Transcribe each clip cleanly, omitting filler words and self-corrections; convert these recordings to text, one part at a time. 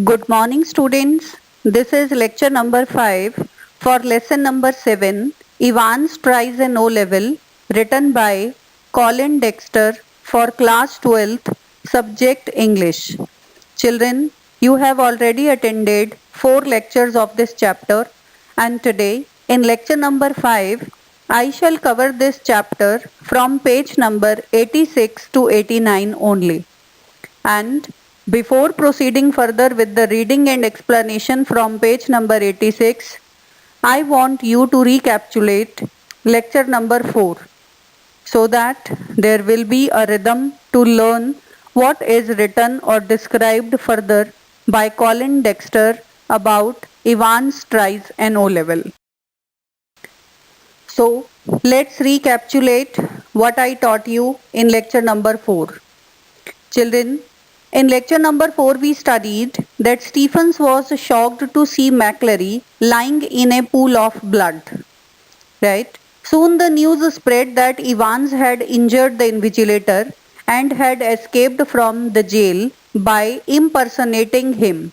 Good morning, students. This is lecture number 5 for lesson number 7, Evans Tries an O-Level, written by Colin Dexter for class 12th, subject English. Children, you have already attended 4 lectures of this chapter, and today, in lecture number 5, I shall cover this chapter from page number 86 to 89 only. And before proceeding further with the reading and explanation from page number 86, I want you to recapitulate lecture number 4 so that there will be a rhythm to learn what is written or described further by Colin Dexter about Evans Tries an O-Level. So, let's recapitulate what I taught you in lecture number 4. Children, in lecture number 4 we studied that Stephens was shocked to see McClary lying in a pool of blood. Right? Soon the news spread that Evans had injured the invigilator and had escaped from the jail by impersonating him.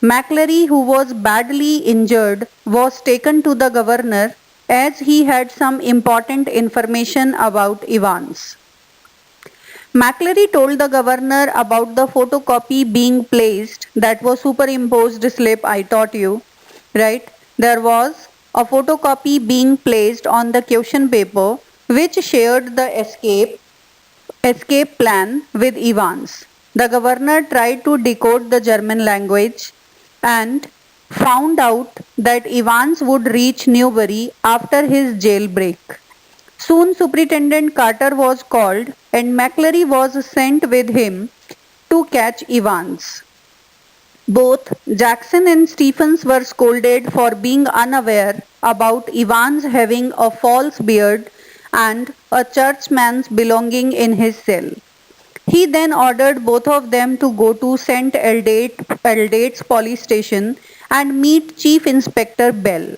McClary, who was badly injured, was taken to the governor as he had some important information about Evans. McClary told the governor about the photocopy being placed, that was superimposed slip I taught you, right? There was a photocopy being placed on the question paper which shared the escape plan with Evans. The governor tried to decode the German language and found out that Evans would reach Newbury after his jailbreak. Soon Superintendent Carter was called and McClary was sent with him to catch Evans. Both Jackson and Stephens were scolded for being unaware about Evans having a false beard and a churchman's belonging in his cell. He then ordered both of them to go to St. Aldate's police station and meet Chief Inspector Bell.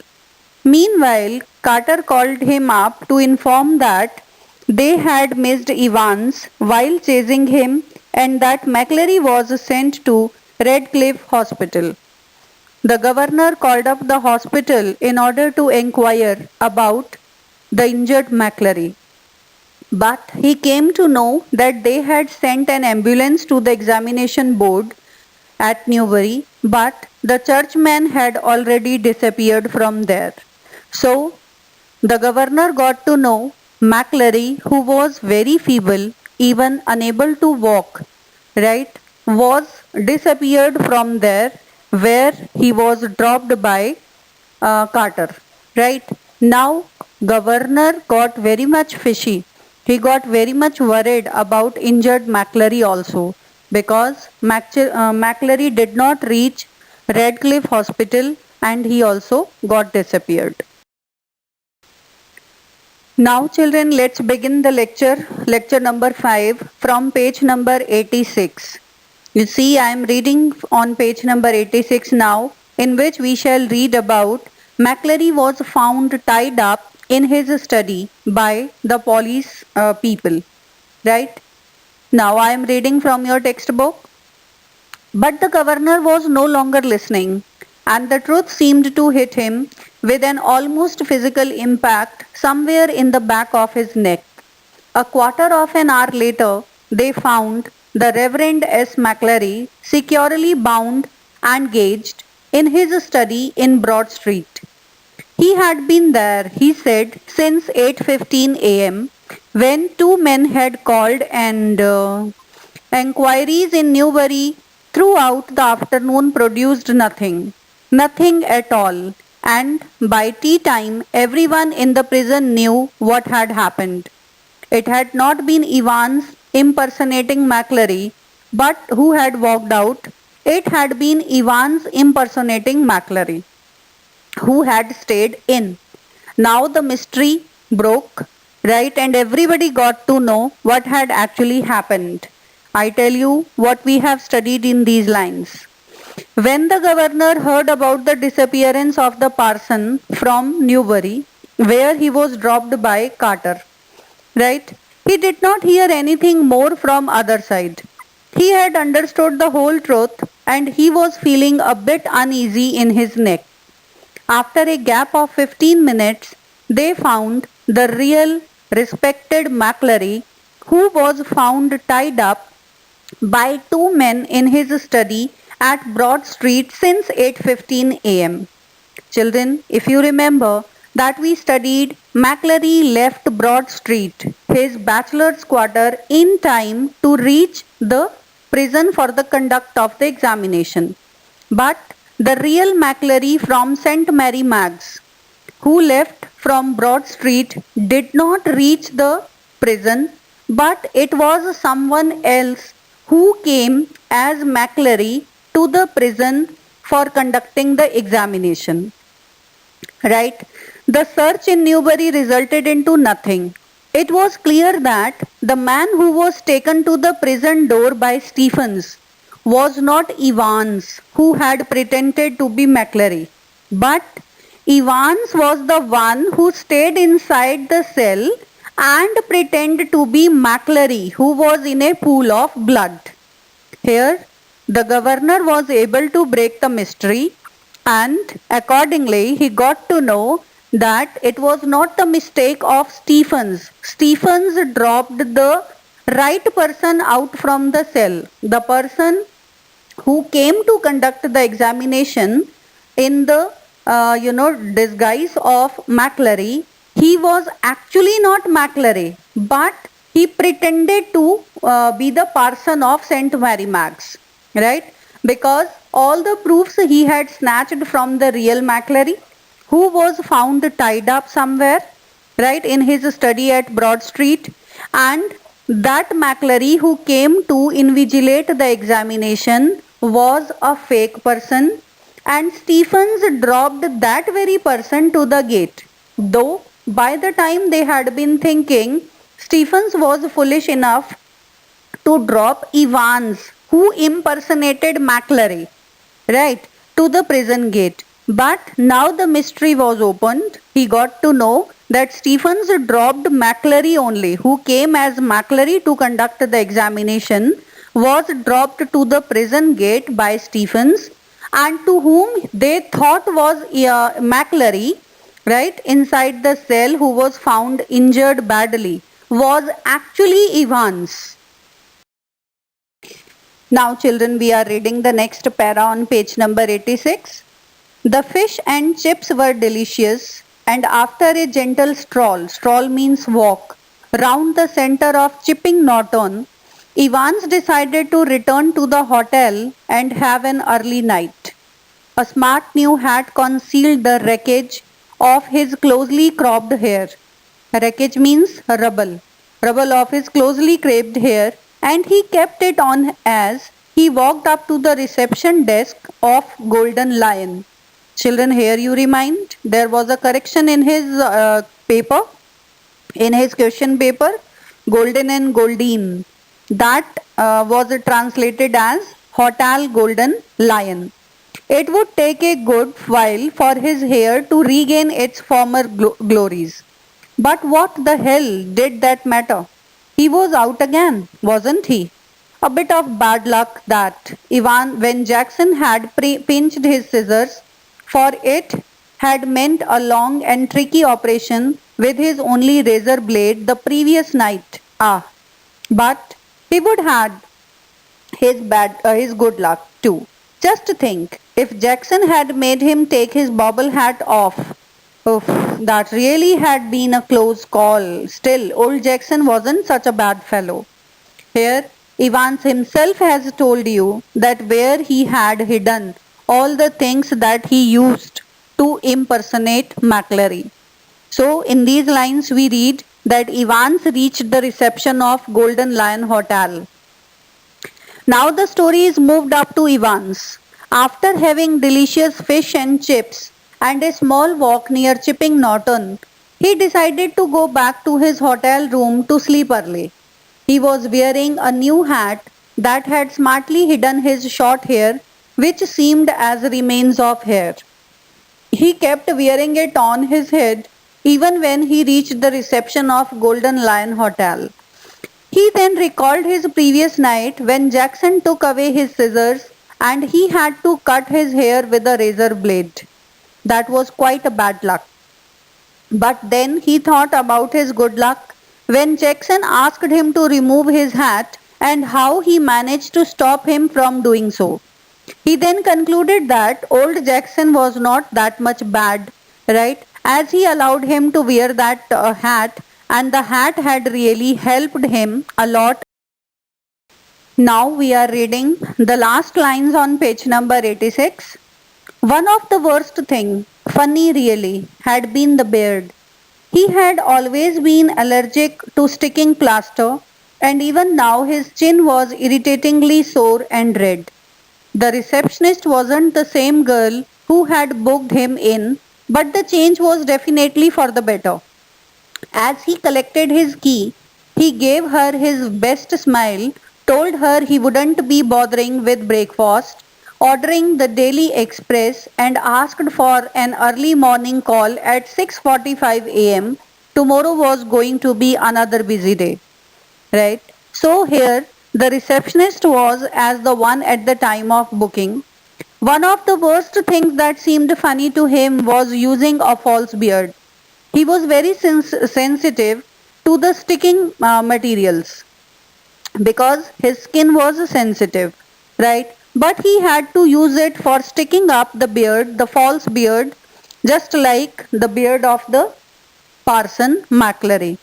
Meanwhile, Carter called him up to inform that they had missed Evans while chasing him and that McClary was sent to Redcliffe Hospital. The governor called up the hospital in order to inquire about the injured McClary. But he came to know that they had sent an ambulance to the examination board at Newbury, but the churchman had already disappeared from there. So, the governor got to know McClary, who was very feeble, even unable to walk, right, was disappeared from there where he was dropped by Carter, right. Now, governor got very much fishy. He got very much worried about injured McClary also because McClary did not reach Redcliffe Hospital and he also got disappeared. Now children, let's begin the lecture number 5 from page number 86. You see, I am reading on page number 86 now, in which we shall read about McClary was found tied up in his study by the police people, right? Now I am reading from your textbook. But the governor was no longer listening, and the truth seemed to hit him with an almost physical impact somewhere in the back of his neck. A quarter of an hour later, they found the Reverend S. McClary securely bound and gagged in his study in Broad Street. He had been there, he said, since 8:15 a.m. when two men had called and enquiries in Newbury throughout the afternoon produced nothing at all, and by tea time everyone in the prison knew what had happened. It had not been Evans impersonating McClary, but who had walked out. It had been Evans impersonating McClary, who had stayed in. Now the mystery broke, right, and everybody got to know what had actually happened. I tell you what we have studied in these lines. When the governor heard about the disappearance of the parson from Newbury, where he was dropped by Carter, right, he did not hear anything more from other side. He had understood the whole truth and he was feeling a bit uneasy in his neck. After a gap of 15 minutes, they found the real respected McClary, who was found tied up by two men in his study at Broad Street since 8:15 am. Children, if you remember that we studied, McClary left Broad Street, his bachelor's quarter, in time to reach the prison for the conduct of the examination. But the real McClary from St. Mary Mag's, who left from Broad Street, did not reach the prison, but it was someone else who came as McClary to the prison for conducting the examination. Right? The search in Newbury resulted into nothing. It was clear that the man who was taken to the prison door by Stephens was not Evans, who had pretended to be McClary, but Evans was the one who stayed inside the cell and pretended to be McClary, who was in a pool of blood. Here, the governor was able to break the mystery, and accordingly he got to know that it was not the mistake of Stephens. Stephens dropped the right person out from the cell. The person who came to conduct the examination in the disguise of McClary, he was actually not McClary, but he pretended to be the parson of St. Mary Mag's, right? Because all the proofs he had snatched from the real McClary, who was found tied up somewhere, right, in his study at Broad Street, and that McClary who came to invigilate the examination was a fake person, and Stephens dropped that very person to the gate. Though by the time they had been thinking, Stephens was foolish enough to drop Evans, who impersonated McClary, right, to the prison gate. But now the mystery was opened. He got to know that Stephens dropped McClary only, who came as McClary to conduct the examination, was dropped to the prison gate by Stephens, and to whom they thought was McClary, right, inside the cell, who was found injured badly, was actually Evans. Now children, we are reading the next para on page number 86. The fish and chips were delicious, and after a gentle stroll means walk, round the center of Chipping Norton, Evans decided to return to the hotel and have an early night. A smart new hat concealed the wreckage of his closely cropped hair. Wreckage means rubble of his closely cropped hair, and he kept it on as he walked up to the reception desk of Golden Lion. Children, here you remind, there was a correction in his paper, in his question paper, Golden and Goldine. That was translated as Hotel Golden Lion. It would take a good while for his hair to regain its former glories. But what the hell did that matter? He was out again, wasn't he? A bit of bad luck that when Jackson had pinched his scissors, for it had meant a long and tricky operation with his only razor blade the previous night. But he would have his good luck too. Just think, if Jackson had made him take his bobble hat off, oof, that really had been a close call. Still, old Jackson wasn't such a bad fellow. Here, Evans himself has told you that where he had hidden all the things that he used to impersonate McClary. So, in these lines we read that Evans reached the reception of Golden Lion Hotel. Now the story is moved up to Evans. After having delicious fish and chips and a small walk near Chipping Norton, he decided to go back to his hotel room to sleep early. He was wearing a new hat that had smartly hidden his short hair, which seemed as remains of hair. He kept wearing it on his head even when he reached the reception of Golden Lion Hotel. He then recalled his previous night when Jackson took away his scissors and he had to cut his hair with a razor blade. That was quite a bad luck. But then he thought about his good luck when Jackson asked him to remove his hat and how he managed to stop him from doing so. He then concluded that old Jackson was not that much bad, right? As he allowed him to wear that hat, and the hat had really helped him a lot. Now we are reading the last lines on page number 86. One of the worst thing, funny really, had been the beard. He had always been allergic to sticking plaster, and even now his chin was irritatingly sore and red. The receptionist wasn't the same girl who had booked him in, but the change was definitely for the better. As he collected his key, he gave her his best smile, told her he wouldn't be bothering with breakfast, ordering the Daily Express, and asked for an early morning call at 6:45 a.m. Tomorrow was going to be another busy day, right? So here the receptionist was as the one at the time of booking. One of the worst things that seemed funny to him was using a false beard. He was very sensitive to the sticking materials because his skin was sensitive, right? But he had to use it for sticking up the beard, the false beard, just like the beard of the Parson McClary.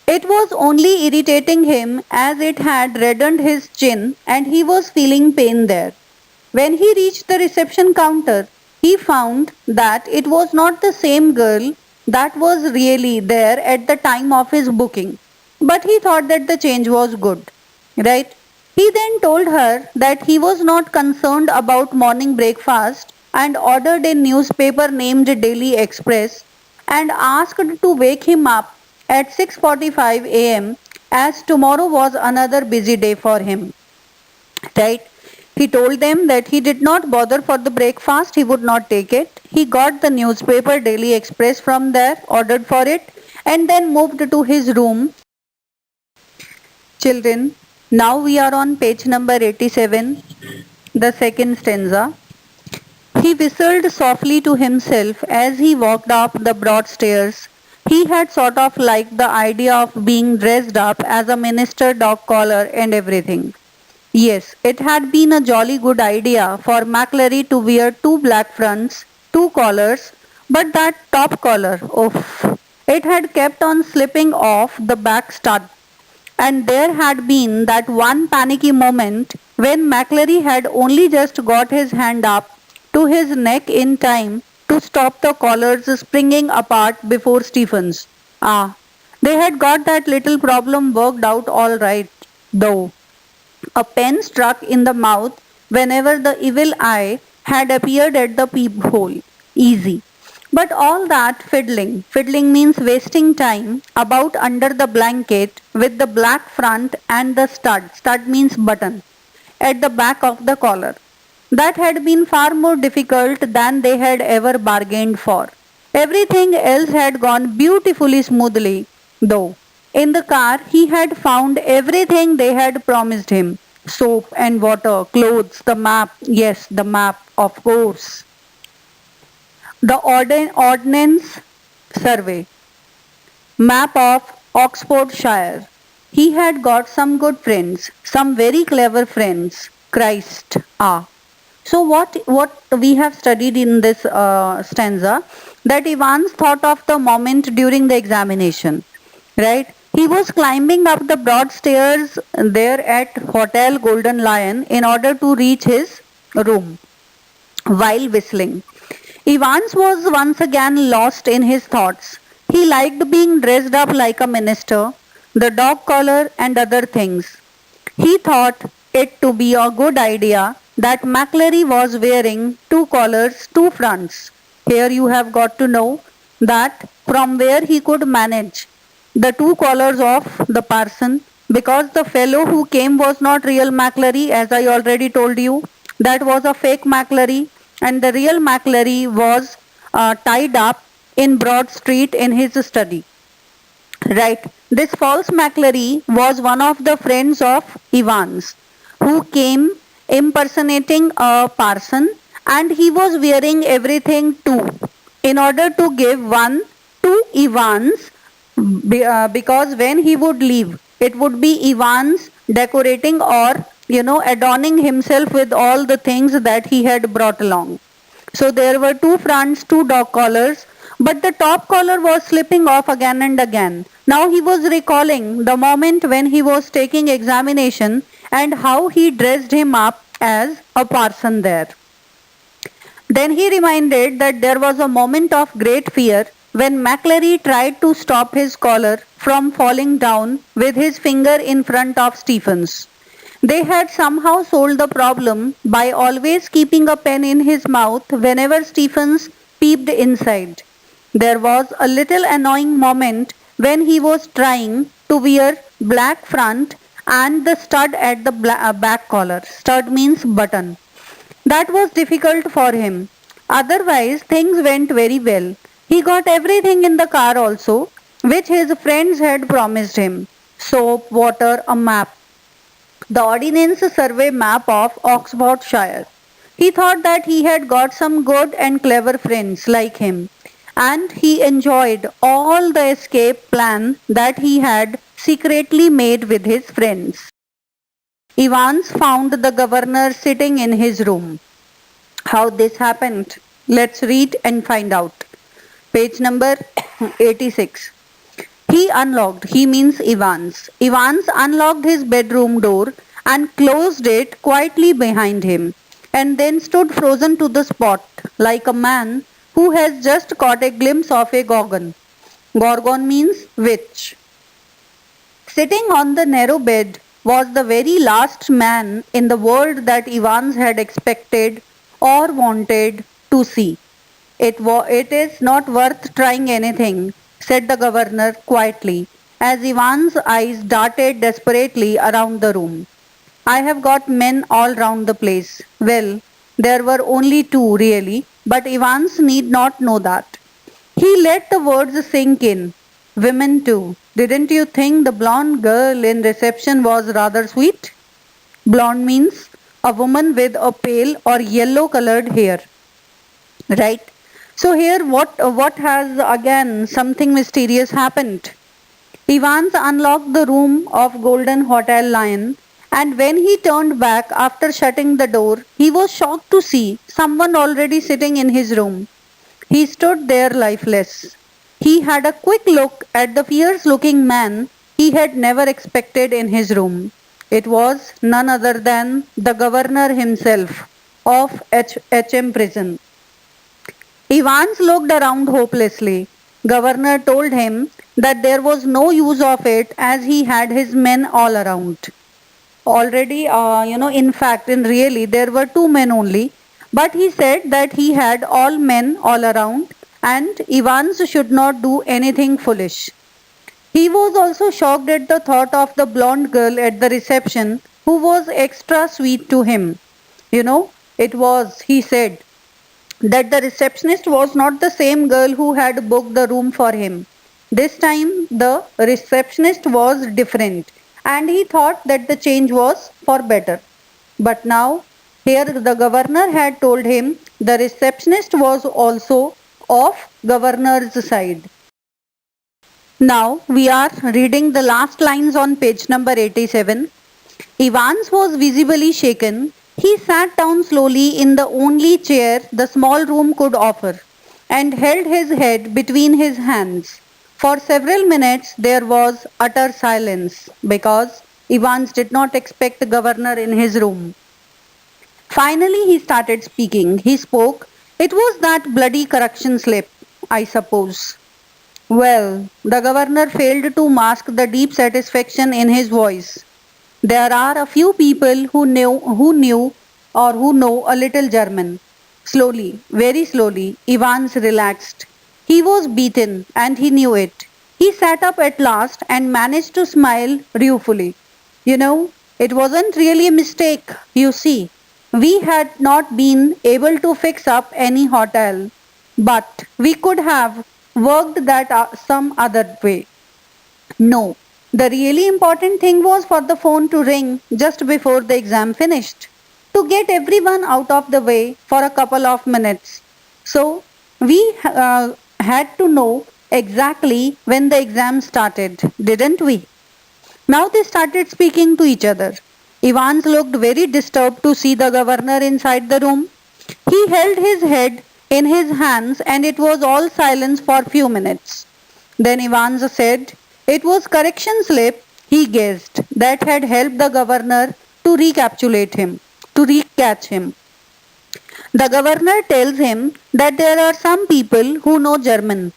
It was only irritating him as it had reddened his chin and he was feeling pain there. When he reached the reception counter, he found that it was not the same girl that was really there at the time of his booking. But he thought that the change was good, right? He then told her that he was not concerned about morning breakfast and ordered a newspaper named Daily Express and asked to wake him up at 6:45 a.m. as tomorrow was another busy day for him. Right? He told them that he did not bother for the breakfast, he would not take it. He got the newspaper Daily Express from there, ordered for it, and then moved to his room. Children, now we are on page number 87, the second stanza. He whistled softly to himself as he walked up the broad stairs. He had sort of liked the idea of being dressed up as a minister, dog collar, and everything. Yes, it had been a jolly good idea for McClary to wear two black fronts, two collars, but that top collar, oh, it had kept on slipping off the back stud. And there had been that one panicky moment when McClary had only just got his hand up to his neck in time to stop the collars springing apart before Stephens. Ah, they had got that little problem worked out all right, though. A pen struck in the mouth whenever the evil eye had appeared at the peephole. Easy. But all that fiddling means wasting time, about under the blanket with the black front and the stud means button, at the back of the collar. That had been far more difficult than they had ever bargained for. Everything else had gone beautifully smoothly, though. In the car, he had found everything they had promised him: soap and water, clothes, the map. Yes, the map, of course. The Ordnance Survey, map of Oxfordshire. He had got some good friends, some very clever friends. Christ, ah. So what we have studied in this stanza, that Evans thought of the moment during the examination, right? He was climbing up the broad stairs there at Hotel Golden Lion in order to reach his room while whistling. Evans was once again lost in his thoughts. He liked being dressed up like a minister, the dog collar and other things. He thought it to be a good idea that McClary was wearing two collars, two fronts. Here you have got to know that from where he could manage the two collars of the parson, because the fellow who came was not real McClary, as I already told you. That was a fake McClary, and the real McClary was tied up in Broad Street in his study. Right. This false McClary was one of the friends of Evans, who came impersonating a parson, and he was wearing everything too in order to give one to Evans because when he would leave, it would be Evans decorating or adorning himself with all the things that he had brought along. So there were two fronts, two dog collars, but the top collar was slipping off again and again. Now he was recalling the moment when he was taking examination and how he dressed him up as a parson there. Then he reminded that there was a moment of great fear when McClary tried to stop his collar from falling down with his finger in front of Stephen's. They had somehow solved the problem by always keeping a pen in his mouth whenever Stephens peeped inside. There was a little annoying moment when he was trying to wear black front and the stud at the back collar. Stud means button. That was difficult for him. Otherwise, things went very well. He got everything in the car also, which his friends had promised him: soap, water, a map. The Ordnance Survey map of Oxfordshire. He thought that he had got some good and clever friends like him, and he enjoyed all the escape plan that he had secretly made with his friends. Evans found the governor sitting in his room. How this happened? Let's read and find out. Page number 86. He unlocked, he means Evans. Evans unlocked his bedroom door and closed it quietly behind him, and then stood frozen to the spot like a man who has just caught a glimpse of a gorgon. Gorgon means witch. Sitting on the narrow bed was the very last man in the world that Evans had expected or wanted to see. It is not worth trying anything, said the governor quietly, as Ivan's eyes darted desperately around the room. I have got men all round the place. Well, there were only two really, but Evans need not know that. He let the words sink in. Women too. Didn't you think the blonde girl in reception was rather sweet? Blonde means a woman with a pale or yellow colored hair. Right? So here what has again something mysterious happened. Evans unlocked the room of Golden Hotel Lion, and when he turned back after shutting the door, he was shocked to see someone already sitting in his room. He stood there lifeless. He had a quick look at the fierce looking man he had never expected in his room. It was none other than the governor himself of HM prison. Evans looked around hopelessly. Governor told him that there was no use of it as he had his men all around. Already, in fact, in really, there were two men only, but he said that he had all men all around and Evans should not do anything foolish. He was also shocked at the thought of the blonde girl at the reception who was extra sweet to him. It was, he said, that the receptionist was not the same girl who had booked the room for him. This time the receptionist was different, and he thought that the change was for better. But now, here the governor had told him the receptionist was also of governor's side. Now we are reading the last lines on page number 87. Evans was visibly shaken. He sat down slowly in the only chair the small room could offer and held his head between his hands. For several minutes there was utter silence because Evans did not expect the governor in his room. Finally he started speaking. He spoke. It was that bloody correction slip, I suppose. Well, the governor failed to mask the deep satisfaction in his voice. There are a few people who know a little German. Slowly, very slowly, Evans relaxed. He was beaten and he knew it. He sat up at last and managed to smile ruefully. It wasn't really a mistake, you see. We had not been able to fix up any hotel, but we could have worked that some other way. No, the really important thing was for the phone to ring just before the exam finished. to get everyone out of the way for a couple of minutes. So we had to know exactly when the exam started, didn't we? Now they started speaking to each other. Evans looked very disturbed to see the governor inside the room. He held his head in his hands and it was all silence for few minutes. Then Evans said, "It was correction slip," he guessed, that had helped the governor to recapitulate him, to recatch him. The governor tells him that there are some people who know German.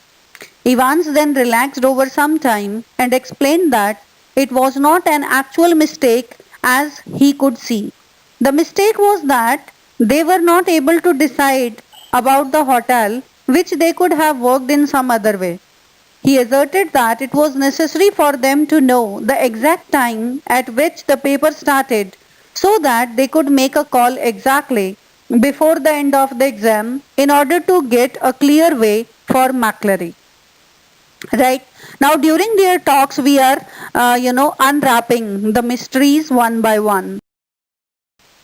Evans then relaxed over some time and explained that it was not an actual mistake as he could see. The mistake was that they were not able to decide about the hotel which they could have worked in some other way. He asserted that it was necessary for them to know the exact time at which the paper started so that they could make a call exactly before the end of the exam in order to get a clear way for McClary. Right now, during their talks, we are, unwrapping the mysteries one by one.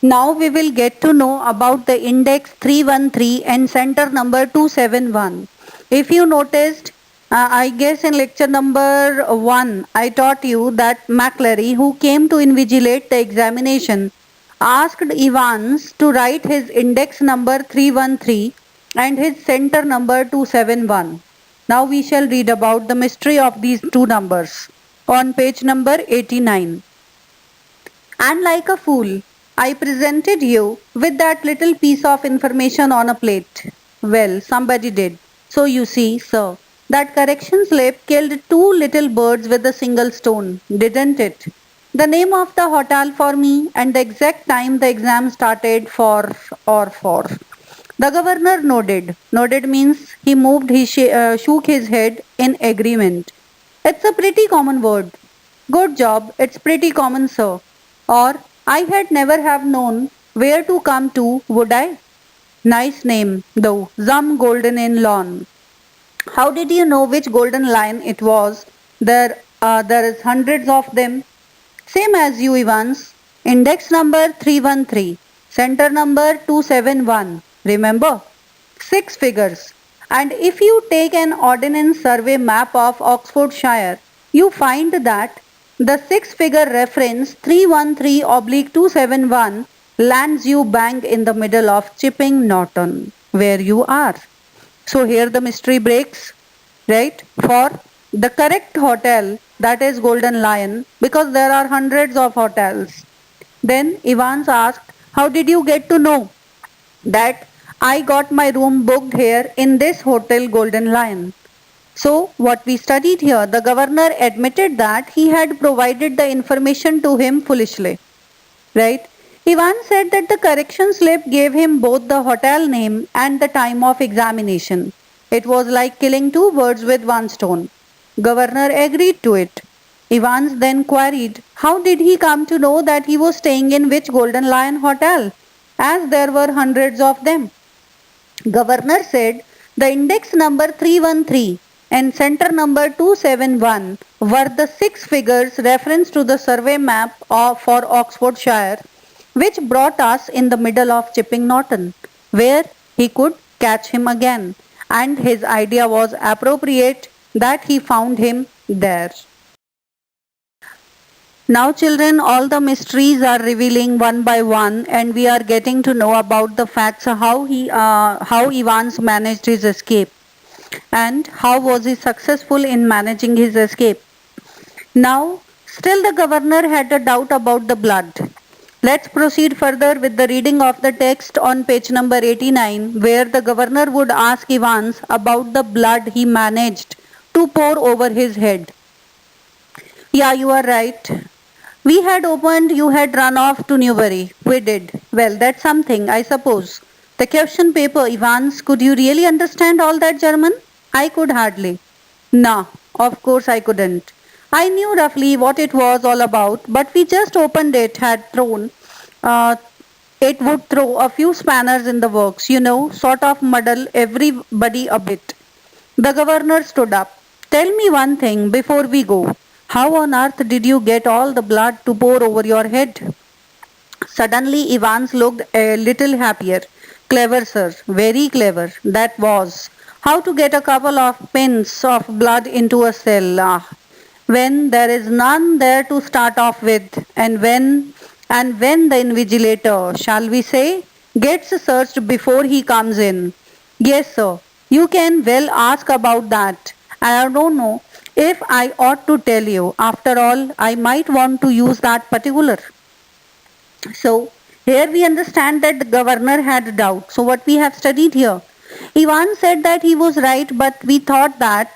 Now we will get to know about the index 313 and center number 271. If you noticed, I guess in lecture number 1, I taught you that McClary, who came to invigilate the examination, asked Evans to write his index number 313 and his center number 271. Now we shall read about the mystery of these two numbers on page number 89. And like a fool, I presented you with that little piece of information on a plate. Well, somebody did. So you see, sir, that correction slip killed two little birds with a single stone, didn't it? The name of the hotel for me and the exact time the exam started for. The governor nodded. Nodded means he moved, shook his head in agreement. It's a pretty common word. Good job, it's pretty common, sir. Or, I had never have known where to come to, would I? Nice name, though, Zum Golden in Lawn. How did you know which golden lion it was? There is hundreds of them. Same as you, Evans. Index number 313, center number 271. Remember? 6 figures. And if you take an ordnance survey map of Oxfordshire, you find that the 6-figure reference 313/271 lands you bang in the middle of Chipping Norton, where you are. So here the mystery breaks, right? For the correct hotel, that is Golden Lion, because there are hundreds of hotels. Then Evans asked, "How did you get to know that I got my room booked here in this hotel Golden Lion?" So, what we studied here, the governor admitted that he had provided the information to him foolishly, right? Evans said that the correction slip gave him both the hotel name and the time of examination. It was like killing two birds with one stone. Governor agreed to it. Evans then queried, how did he come to know that he was staying in which Golden Lion hotel, as there were hundreds of them? Governor said the index number 313 and center number 271 were the 6 figures reference to the survey map for Oxfordshire, which brought us in the middle of Chipping Norton, where he could catch him again, and his idea was appropriate that he found him there. Now children, all the mysteries are revealing one by one, and we are getting to know about the facts how Evans managed his escape and how was he successful in managing his escape. Now, still the governor had a doubt about the blood. Let's proceed further with the reading of the text on page number 89, where the governor would ask Evans about the blood he managed to pour over his head. Yeah, you are right. We had opened, you had run off to Newbury. We did. Well, that's something, I suppose. The question paper, Evans, could you really understand all that German? I could hardly. No, of course I couldn't. I knew roughly what it was all about, but we just opened it, it would throw a few spanners in the works, sort of muddle everybody a bit. The governor stood up. Tell me one thing before we go. How on earth did you get all the blood to pour over your head? Suddenly, Evans looked a little happier. Clever, sir, very clever. That was. How to get a couple of pins of blood into a cell. When there is none there to start off with, and when the invigilator, shall we say, gets searched before he comes in. Yes, sir. You can well ask about that. I don't know if I ought to tell you. After all, I might want to use that particular. So here we understand that the governor had doubt. So what we have studied here, Ivan said that he was right, but we thought that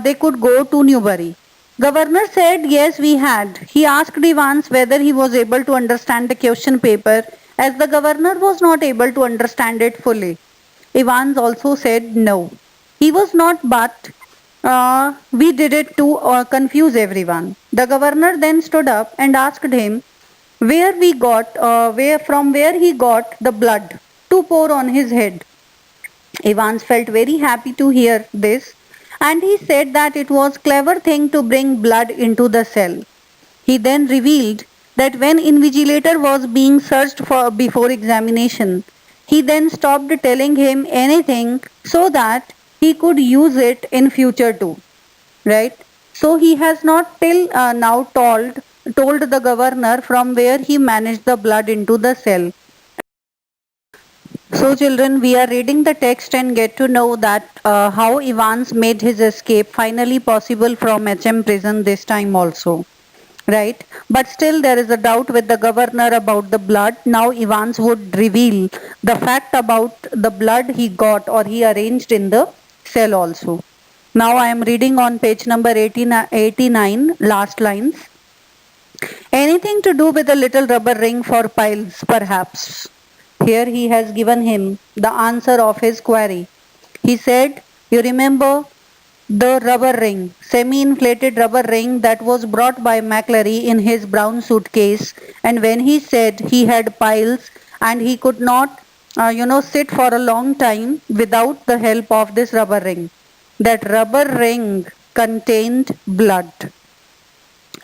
they could go to Newbury. Governor said yes, we had. He asked Evans whether he was able to understand the question paper, as the governor was not able to understand it fully. Evans also said no. He was not, but we did it to confuse everyone. The governor then stood up and asked him where he got the blood to pour on his head. Evans felt very happy to hear this, and he said that it was a clever thing to bring blood into the cell. He then revealed that when invigilator was being searched for before examination, he then stopped telling him anything so that he could use it in future too, right? So he has not till now told the governor from where he managed the blood into the cell. So children, we are reading the text and get to know that how Evans made his escape finally possible from HM prison this time also, right? But still there is a doubt with the governor about the blood. Now Evans would reveal the fact about the blood he got or he arranged in the cell also. Now I am reading on page number 89, last lines. Anything to do with a little rubber ring for piles, perhaps. Here he has given him the answer of his query. He said, you remember the rubber ring, semi-inflated rubber ring that was brought by McClary in his brown suitcase, and when he said he had piles and he could not, sit for a long time without the help of this rubber ring. That rubber ring contained blood.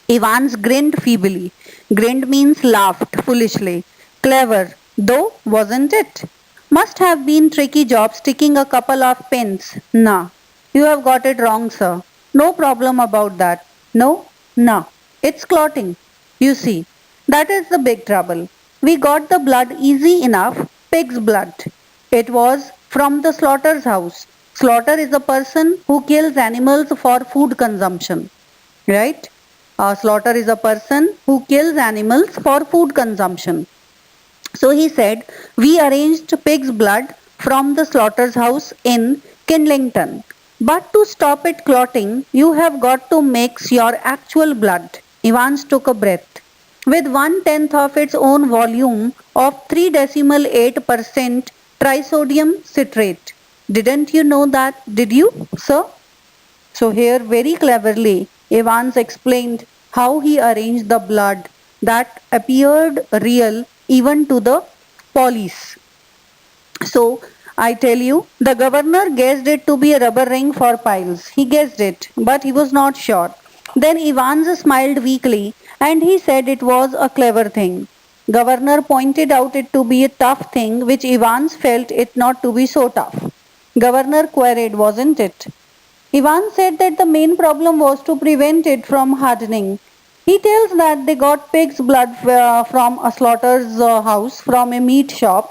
Evans grinned feebly. Grinned means laughed foolishly. Clever, though, wasn't it? Must have been tricky job sticking a couple of pins. Nah, you have got it wrong, sir. No problem about that. No, nah. It's clotting. You see, that is the big trouble. We got the blood easy enough, pig's blood. It was from the slaughter's house. Slaughter is a person who kills animals for food consumption, right? Slaughter is a person who kills animals for food consumption. So he said, we arranged pig's blood from the slaughter's house in Kidlington. But to stop it clotting, you have got to mix your actual blood. Evans took a breath. With 1/10 of its own volume of 3.8% trisodium citrate. Didn't you know that? Did you, sir? So here very cleverly Evans explained how he arranged the blood that appeared real even to the police. So I tell you, the governor guessed it to be a rubber ring for piles. He guessed it, but he was not sure. Then Evans smiled weakly and he said it was a clever thing. Governor pointed out it to be a tough thing which Evans felt it not to be so tough. Governor queried, wasn't it? Ivan said that the main problem was to prevent it from hardening. He tells that they got pig's blood from a slaughter's house from a meat shop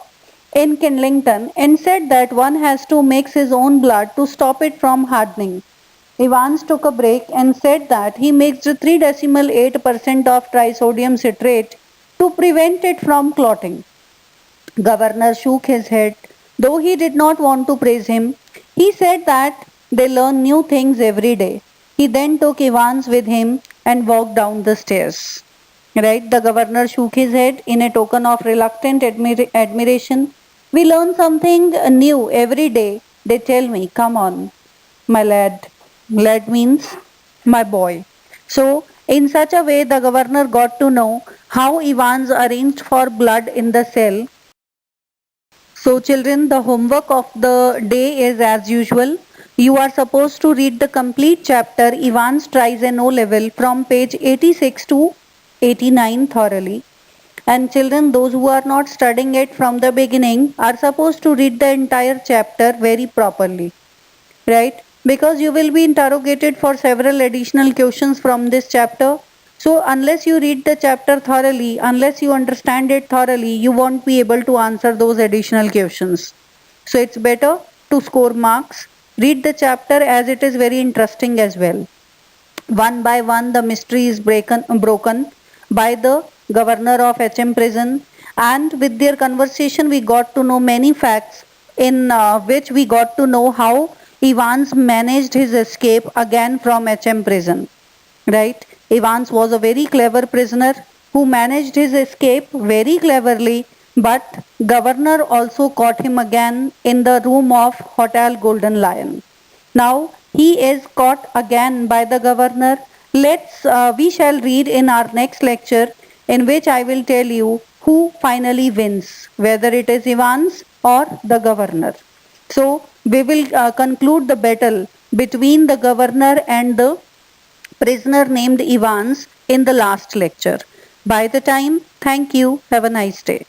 in Kidlington and said that one has to mix his own blood to stop it from hardening. Evans took a break and said that he mixed 3.8% of trisodium citrate to prevent it from clotting. Governor shook his head, though he did not want to praise him. He said that they learn new things every day. He then took Evans with him and walked down the stairs. Right? The governor shook his head in a token of reluctant admiration. We learn something new every day. They tell me, come on, my lad. Lad means my boy. So, in such a way, the governor got to know how Evans arranged for blood in the cell. So, children, the homework of the day is as usual. You are supposed to read the complete chapter Evans Tries an O-Level from page 86 to 89 thoroughly. And children, those who are not studying it from the beginning are supposed to read the entire chapter very properly, right? Because you will be interrogated for several additional questions from this chapter. So unless you read the chapter thoroughly, unless you understand it thoroughly, you won't be able to answer those additional questions. So it's better to score marks. Read the chapter as it is very interesting as well. One by one, the mystery is broken by the governor of HM prison, and with their conversation, we got to know many facts in which we got to know how Evans managed his escape again from HM prison. Right? Evans was a very clever prisoner who managed his escape very cleverly, but governor also caught him again in the room of Hotel Golden Lion. Now he is caught again by the governor. We shall read in our next lecture, in which I will tell you who finally wins, whether it is Evans or the governor. So we will conclude the battle between the governor and the prisoner named Evans in the last lecture. By the time, thank you. Have a nice day.